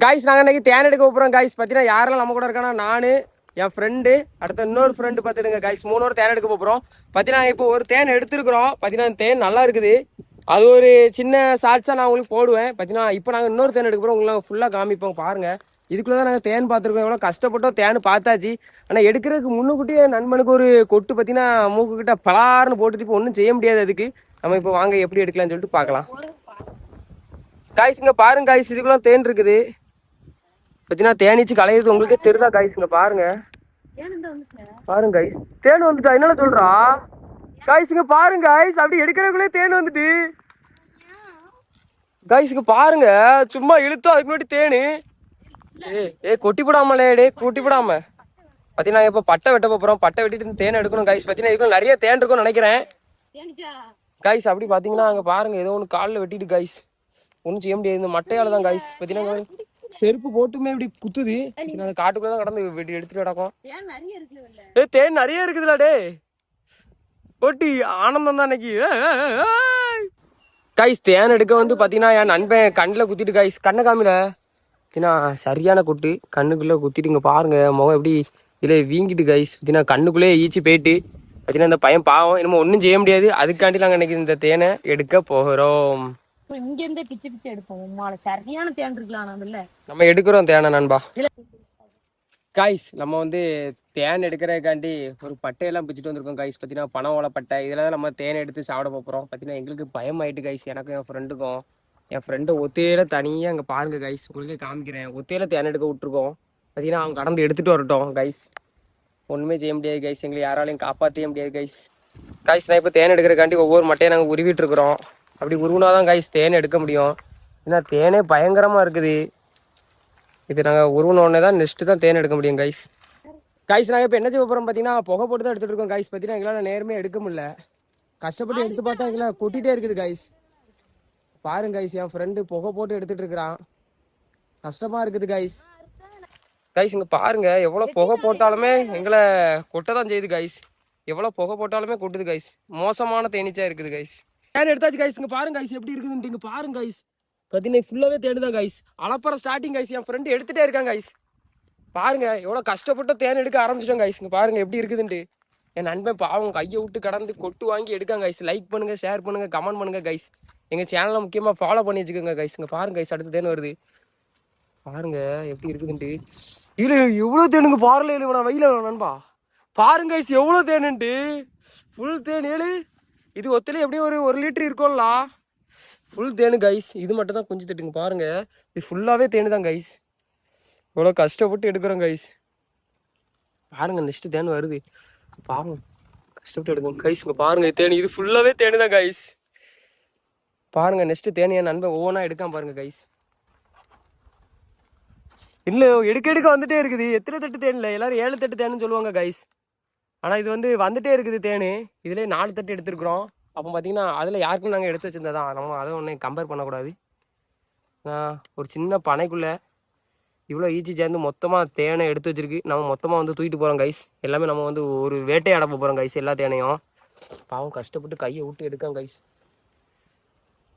Guys நாங்கள் இன்னைக்கு தேன் எடுக்க போகிறோம் காய்ஸ். பார்த்தீங்கன்னா யாரெல்லாம் நம்ம கூட இருக்கானா நான், என் ஃப்ரெண்டு, அடுத்த இன்னொரு ஃப்ரெண்டு பார்த்துடுங்க காய்ஸ். 3 தேன் எடுக்க போகிறோம். பார்த்தீங்கன்னா இப்போ ஒரு தேன் எடுத்துருக்குறோம். பார்த்தீங்கன்னா தேன் நல்லா இருக்குது. அது ஒரு சின்ன ஷார்ட்ஸாக நான் உங்களுக்கு போடுவேன். பார்த்தீங்கன்னா இப்போ நாங்கள் இன்னொரு தேன் எடுக்க போகிறோம். உங்களுக்கு ஃபுல்லாக காமிப்போம் பாருங்கள். இதுக்குள்ளே தான் நாங்கள் தேன் பார்த்துருக்கோம். எவ்வளோ கஷ்டப்பட்டோம் தேன் பார்த்தாச்சு. ஆனால் எடுக்கிறதுக்கு முன்னுக்கூட்டியே நண்பனுக்கு ஒரு கொட்டு பார்த்தீங்கன்னா மூக்குக்கிட்ட பலார்னு போட்டுட்டு இப்போ ஒன்றும் செய்ய முடியாது. அதுக்கு நம்ம இப்போ வாங்க எப்படி எடுக்கலாம்னு சொல்லிட்டு பார்க்கலாம். காய்ஸ் இங்கே பாருங்க காய்ஸ், இதுக்குள்ள தேன் இருக்குது. பார்த்தீங்கன்னா தேனீச்சு கலையுது உங்களுக்கே தெரியுதா காய்ஸ்? இங்கே பாருங்க பாருங்க காய்ஸ், தேன் வந்துட்டா. என்னென்ன சொல்றா காய்ஸ்? இங்க பாருங்க காய்ஸ், அப்படி எடுக்கிறதுக்குள்ளே தேன் வந்துட்டு காய்ஸ். இங்க பாருங்க, சும்மா இழுத்தோம் அதுக்கு முன்னாடி தேனு. ஏ கொட்டி போடாமலே டே, கொட்டி போடாம. பார்த்தீங்கன்னா இப்போ பட்டை வெட்ட போகிறோம். பட்டை வெட்டிட்டு தேன் எடுக்கணும் காய்ஸ். பார்த்தீங்கன்னா இதுக்குள்ள நிறைய தேன் இருக்கும்னு நினைக்கிறேன் காய்ஸ். அப்படி பார்த்தீங்கன்னா அங்கே பாருங்க, ஏதோ ஒன்று காலில் வெட்டிட்டு காய்ஸ். ஒன்றும் செய்ய முடியாது, இந்த மட்டையால தான் காய்ஸ். பார்த்தீங்கன்னா செருப்பு போட்டுமே இப்படி குத்துது. காட்டுக்குள்ள தான் கடந்து வெட்டி எடுத்துட்டு கிடக்கும். தேன் நிறைய இருக்குதுல டே, போட்டி ஆனந்தம் தான் இன்னைக்கு காய்ஸ். தேன் எடுக்க வந்து பார்த்தீங்கன்னா என் நண்பன் கண்ணில் குத்திட்டு காய்ஸ். கண்ணை காமில பார்த்தீங்கன்னா சரியான கொட்டு கண்ணுக்குள்ளே குத்திட்டு. இங்கே பாருங்க முகம் எப்படி இதில் வீங்கிட்டு காய்ஸ். பார்த்தீங்கன்னா கண்ணுக்குள்ளே ஈச்சி போயிட்டு. பார்த்தீங்கன்னா இந்த பையன் பாவம், இன்னும் ஒன்றும் செய்ய முடியாது. அதுக்காண்டி நாங்கள் இன்னைக்கு இந்த தேனை எடுக்க போகிறோம். இங்க இருந்தே பிச்சு பிச்சு எடுப்போம். சரியான தேன் இருக்கலாம் நம்ம எடுக்கிறோம் தேனை நண்பா. காய்ஸ் நம்ம வந்து தேன் எடுக்கிறதுக்காண்டி ஒரு பட்டையெல்லாம் பிச்சுட்டு வந்திருக்கோம் காய்ஸ். பார்த்தீங்கன்னா பனை ஓலை பட்டை, இதில் தான் நம்ம தேன் எடுத்து சாப்பிட போகிறோம். பார்த்தீங்கன்னா எங்களுக்கு பயம் ஆயிட்டு காய்ஸ், எனக்கும் என் ஃப்ரெண்டுக்கும். என் ஃப்ரெண்டை ஒத்தையில தனியாக அங்கே பாருங்க காய்ஸ், உங்களுக்கே காமிக்கிறேன். ஒத்தையில தேன் எடுக்க விட்டுருக்கோம். பார்த்தீங்கன்னா அவங்க கடந்து எடுத்துகிட்டு வரட்டும் காய்ஸ். ஒன்றுமே செய்ய முடியாது காய்ஸ், எங்களை யாராலையும் காப்பாற்றவே முடியாது காய்ஸ். காய்ஸ் நான் இப்போ தேன் எடுக்கிறக்காண்டி ஒவ்வொரு மட்டையை நாங்கள் உருவிட்டு இருக்கிறோம். அப்படி உருவினாதான் காய்ஸ் தேன் எடுக்க முடியும். ஏன்னா தேனே பயங்கரமாக இருக்குது. இது நாங்கள் உருவினோடனே தான் நெக்ஸ்ட்டு தான் தேன் எடுக்க முடியும் கைஸ். கைஸ் நாங்கள் இப்போ என்ன செய்ய போகிறோம் பார்த்தீங்கன்னா புகை போட்டு தான் எடுத்துகிட்டு இருக்கோம் கைஸ். பார்த்தீங்கன்னா எங்களால் நேரமே எடுக்க முடியல. கஷ்டப்பட்டு எடுத்து பார்த்தா எங்களை கொட்டிகிட்டே இருக்குது கைஸ். பாருங்க கைஸ், என் ஃப்ரெண்டு புகை போட்டு எடுத்துகிட்டு இருக்கிறான். கஷ்டமாக இருக்குது கைஸ். கைஸ் இங்கே பாருங்க, எவ்வளோ புகை போட்டாலுமே எங்களை கொட்ட தான் செய்யுது கைஸ். எவ்வளோ புகை போட்டாலுமே கொட்டுது கைஸ். மோசமான தேனீச்சா இருக்குது கைஸ். தேன் எடுத்தாச்சு கைஸ். இங்கே பாருங்க கைஸ் எப்படி இருக்குதுன்ட்டு. இங்கே பாருங்க கைஸ், பார்த்தீங்கன்னா ஃபுல்லாகவே தேன் தான் கைஸ். அளப்பற ஸ்டார்டிங் கைஸ். என் ஃப்ரெண்டு எடுத்துகிட்டே இருக்கான் கைஸ். பாருங்க எவ்வளோ கஷ்டப்பட்டு தேன் எடுக்க ஆரம்பிச்சிட்டோம் கைஸ். இங்கே பாருங்க எப்படி இருக்குதுன்ட்டு. என் நண்பன் பாவம் கையை விட்டு கடந்து கொட்டு வாங்கி எடுக்காங்க கைஸ். லைக் பண்ணுங்க, ஷேர் பண்ணுங்க, கமெண்ட் பண்ணுங்க கைஸ். எங்கள் சேனலை முக்கியமாக ஃபாலோ பண்ணி வச்சுக்கோங்க கைஸ். இங்கே பாருங்க கைஸ், அடுத்து தேன் வருது. பாருங்க எப்படி இருக்குதுன்ட்டு. இல்லை எவ்வளோ தேனுங்க பாருல இல்லை வெயில நண்பா. பாருங்க கைஸ் எவ்வளோ தேனுன்ட்டு. ஃபுல் தேன் ஏழு. இது ஒத்துல எப்படியும் ஒரு லிட்டர் இருக்கும்ல. ஃபுல் தேனு கைஸ். இது மட்டும் தான் கொஞ்சம் தட்டுங்க பாருங்க. இது ஃபுல்லாகவே தேனு தான் கைஸ். இவ்வளோ கஷ்டப்பட்டு எடுக்கிறோம் கைஸ். பாருங்க நெக்ஸ்ட் தேன் வருது. பாருங்க கஷ்டப்பட்டு எடுக்கணும் கைஸ். இங்கே பாருங்க தேனி, இது ஃபுல்லாகவே தேனு தான் கைஸ். பாருங்க நெக்ஸ்ட் தேனி என் நண்பன் ஒவ்வொன்றா எடுக்காம பாருங்க கைஸ். இல்லை எடுக்க எடுக்க வந்துட்டே இருக்குது. எத்தனை தட்டு தேன் இல்லை, எல்லாரும் 7 தட்டு தேனுன்னு சொல்லுவாங்க கைஸ். ஆனால் இது வந்து வந்துட்டே இருக்குது தேனு. இதுலேயே 4 தட்டு எடுத்துருக்குறோம். அப்போ பார்த்தீங்கன்னா அதில் யாருக்கும் நாங்கள் எடுத்து வச்சிருந்ததான். நம்ம அதை ஒன்றும் கம்பேர் பண்ணக்கூடாது. ஒரு சின்ன பனைக்குள்ளே இவ்வளோ ஈச்சி சேர்ந்து மொத்தமாக தேனை எடுத்து வச்சிருக்கு. நம்ம மொத்தமாக வந்து தூக்கிட்டு போகிறோம் கைஸ். எல்லாமே நம்ம வந்து ஒரு வேட்டையாட போகிறோம் கைஸ். எல்லா தேனையும் பாவம் கஷ்டப்பட்டு கையை விட்டு எடுக்காங்க கைஸ்.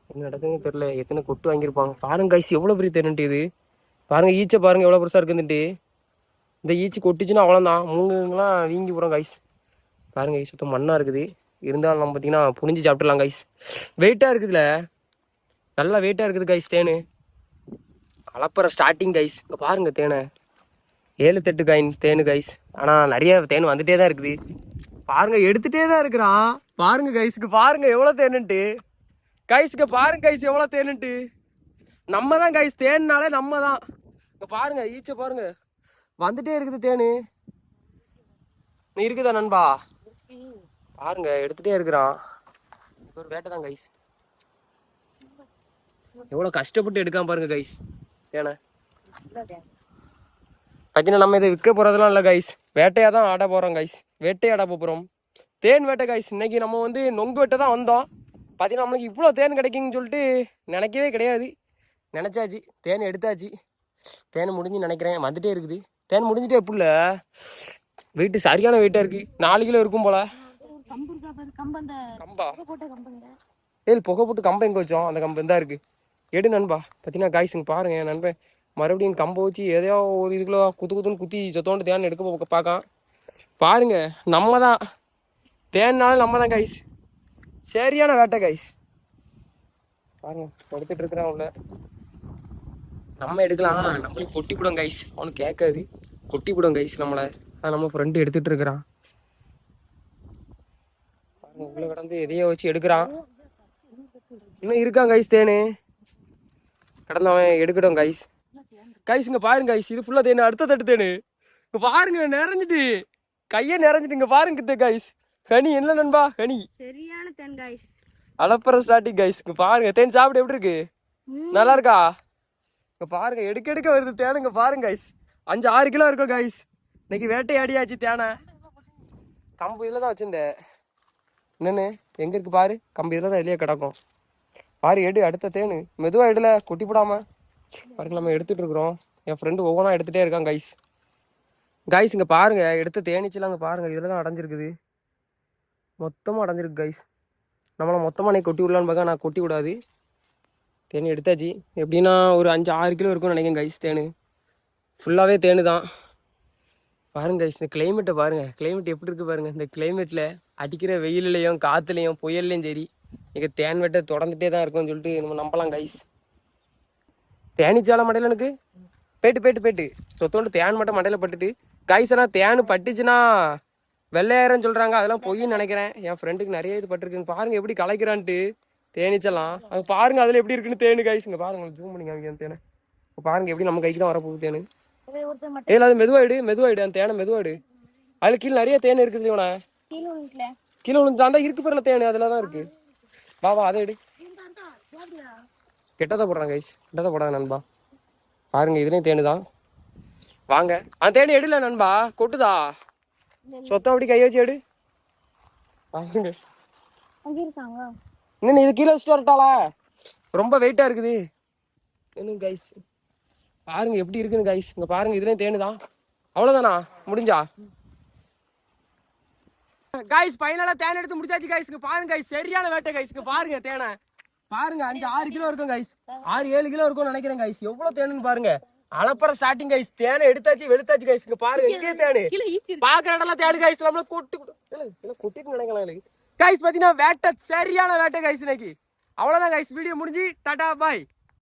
என்ன நடக்குதுன்னு தெரியல. எத்தனை கொட்டு வாங்கியிருப்பாங்க பாருங்க கைஸ். எவ்வளோ பெரிய தேனுட்டு இது பாருங்க. ஈச்சை பாருங்க எவ்வளோ பெருசாக இருக்குதுன்ட்டு. இந்த ஈச்சி கொட்டிச்சுன்னா அவ்வளோதான், மூங்குலாம் வீங்கி போகிறோம் கைஸ். பாருங்க கைஸ் சுத்தம் மண்ணாக இருக்குது. இருந்தாலும் நம்ம பார்த்தீங்கன்னா புனிஞ்சு சாப்பிட்டுலாம் கைஸ். வெயிட்டாக இருக்குதுல, நல்லா வெயிட்டாக இருக்குது கைஸ் தேனு. அளப்புற ஸ்டார்டிங் கைஸ். இங்கே பாருங்க தேனை 7 தட்டு தேனு கைஸ். ஆனால் நிறைய தேன் வந்துட்டே தான் இருக்குது. பாருங்க எடுத்துகிட்டே தான் இருக்கிறான். பாருங்க கைஸுக்கு பாருங்க எவ்வளோ தேனுன்ட்டு. கைஸுக்கு பாருங்க கைஸ் எவ்வளோ தேனுன்ட்டு. நம்ம தான் கைஸ் தேன்னாலே நம்ம தான். இங்கே பாருங்க ஈச்சை பாருங்க வந்துட்டே இருக்குது தேனு. நீ இருக்குதா நண்பா? பாருங்க எடுத்துகிட்டே இருக்கிறான். ஒரு வேட்டை தான் கைஸ். எவ்வளோ கஷ்டப்பட்டு எடுக்காம பாருங்க கைஸ் தேனை. பார்த்தீங்கன்னா நம்ம இதை விற்க போகிறதெல்லாம் இல்லை கைஸ். வேட்டையாக தான் ஆட போகிறோம் கைஸ். வேட்டையாட போகிறோம். தேன் வேட்டை கைஸ். இன்னைக்கு நம்ம வந்து நொங்கு வெட்டை தான் வந்தோம். பார்த்தீங்கன்னா நம்மளுக்கு இவ்வளோ தேன் கிடைக்குன்னு சொல்லிட்டு நினைக்கவே கிடையாது. நினச்சாச்சு தேன் எடுத்தாச்சு. தேன் முடிஞ்சு நினைக்கிறேன் வந்துட்டே இருக்குது. தேன் முடிஞ்சுட்டே எப்படி இல்லை வெயிட்டு சரியான வெயிட்டாக இருக்குது. 4 கிலோ இருக்கும் போல. கம்பா ஏழு புகை போட்டு கம்பை எங்கே வச்சோம்? அந்த கம்பு தான் இருக்குது. எடு நண்பா. பார்த்தீங்கன்னா காய்ஸ் இங்கே பாருங்க என் நண்பன் மறுபடியும் கம்பை வச்சு எதையோ ஒரு இதுக்குள்ள குத்துன்னு குத்தி சொத்தோண்டு தேன் எடுக்க பார்க்கான். பாருங்க, நம்ம தான் தேன்னாலும் நம்ம தான் கைஸ். சரியான வேட்டை கைஸ். பாருங்க எடுத்துட்டு இருக்கிறான் உள்ள. நம்ம எடுக்கலாம், நம்மளுக்கு கொட்டி விடும் கைஸ். அவனுக்கு கேட்காது, கொட்டி விடும் கைஸ் நம்மளை. நம்ம ஃப்ரெண்டு எடுத்துட்டு இருக்கிறான். பாருங்க உள்ள கிடந்து எதையோ வச்சு எடுக்கிறான். இன்னும் இருக்கான் கைஸ் தேனு. கடந்தவன் எடுக்கட்டும் கைஸ். கைஸ் இங்க பாருங்க கைஸ், இது ஃபுல்லா தேனு. அடுத்த தட்டு தேனு இங்க பாருங்க, நிறைஞ்சிட்டு கையே நிறைஞ்சிட்டு. இங்க பாருங்க கைஸ், ஹனி என்ன நண்பா, ஹனி சரியான தேன் கைஸ். அளப்பற ஸ்டார்டிங் கைஸ். இங்க பாருங்க தேன் சாப்பிட எப்படி இருக்கு, நல்லா இருக்கா? இங்க பாருங்க எடுக்க எடுக்க வருது தேனு. இங்க பாருங்க கைஸ், 5-6 கிலோ இருக்கும் கைஸ். இன்னைக்கு வேட்டையாடியாச்சு தேனை. கம்பு இதுல தான் வச்சிருந்தேன். என்னன்னு எங்க இருக்கு பாரு, கம்பு இதுல தான் வெளியே கிடக்கும் பாரு. எடு அடுத்த தேனு, மெதுவா எடுல, கொட்டி போடாம. பாருங்க நம்ம எடுத்துட்டு இருக்கிறோம். என் ஃப்ரெண்டு ஒவ்வொன்றா எடுத்துட்டே இருக்கான் கைஸ். கைஸ் இங்க பாருங்க, எடுத்த தேனீச்செல்லாம் அங்க பாருங்க இதுல தான் அடைஞ்சிருக்குது. மொத்தமா அடைஞ்சிருக்கு கைஸ். நம்மள மொத்தமா நீ கொட்டி விடலான்னு பார்க்க, நான் கொட்டி விடாது. தேனி எடுத்தாச்சு. எப்படின்னா ஒரு 5-6 கிலோ இருக்கும்னு நினைக்கிறேன் கைஸ். தேனு ஃபுல்லாவே தேனு தான். பாருங்க கைஸ், இந்த கிளைமேட்டை பாருங்க, கிளைமேட் எப்படி இருக்கு பாருங்க. இந்த கிளைமேட்ல அடிக்கிற வெயிலையும் காத்துலையும் புயல்லையும் சரி, இங்க தேன் வெட்டை தொடர்ந்துட்டே தான் இருக்கும்னு சொல்லிட்டு நம்ம நம்பலாம் கைஸ். தேனீச்சால மண்டையில எனக்கு போயிட்டு சொத்தோண்டு தேன் மட்டும் மண்டையில பட்டுட்டு கைஸ். ஆனால் தேனு பட்டுச்சுன்னா வெள்ளையாயிரம் சொல்றாங்க, அதெல்லாம் பொய்ன்னு நினைக்கிறேன். என் ஃப்ரெண்டுக்கு நிறைய இது பட்டிருக்குங்க. பாருங்க எப்படி கலைக்கிறான்ட்டு தேனீச்சலாம். அது பாருங்க அதுல எப்படி இருக்குன்னு தேனு கைஸ். இங்க பாருங்க, ஜூம் பண்ணி காமிக்க தேனு. பாருங்க எப்படி நம்ம கைக்கு தான் வரப்போகுது தேனு. ஏல அது மெதுவாயிடு அந்த தேனை மெதுவாயிடு. அதுல கீழே நிறைய தேன் இருக்குது. இவனை கீழே விழுந்து இருக்கு பாருங்க தேனு, அதுல தான் இருக்கு. வா அதை எடு. கெட்டதை போடுறான் கைஸ், கெட்டதை போடாத நண்பா. பாருங்க இதுலயும் தேனு தான். வாங்க அந்த தேனு எடுல நண்பா, கொட்டுதா சொத்தம் அப்படி கை வச்சு எடு. பாருங்க இன்னும் இது கீழே வச்சுட்டு வரட்டாளா, ரொம்ப வெயிட்டா இருக்குது என்ன கைஸ். பாருங்க எப்படி இருக்குன்னு கைஸ். இங்க பாருங்க இதுலயும் தேனு தான். அவ்வளவுதானா, முடிஞ்சா கைஸ்? ஃபைனலா தேன் எடுத்து முடிச்சாச்சு கைஸ். இங்க பாருங்க கைஸ், சரியான வேட்டை கைஸ். இங்க பாருங்க தேனை பாருங்க, 5-6 கிலோ இருக்கும் கைஸ். 6-7 கிலோ இருக்கும்னு நினைக்கிறேன் கைஸ். எவ்வளவு தேனுன்னு பாருங்க. அளப்பற ஸ்டார்டிங் கைஸ். தேனை எடுத்தாச்சு வெளுத்தாச்சு கைஸ். இங்க பாருங்க இங்கே தேனு, பாக்குற இடம்லாம் தேனு கைஸ். நம்மள கொட்டிட்டு நினைக்கலாம் கைஸ். பாத்தீங்கன்னா வேட்டை சரியான வேட்டை கைஸ் இன்னைக்கு. அவ்வளவுதான் கைஸ், வீடியோ முடிஞ்சு டாடா பாய்.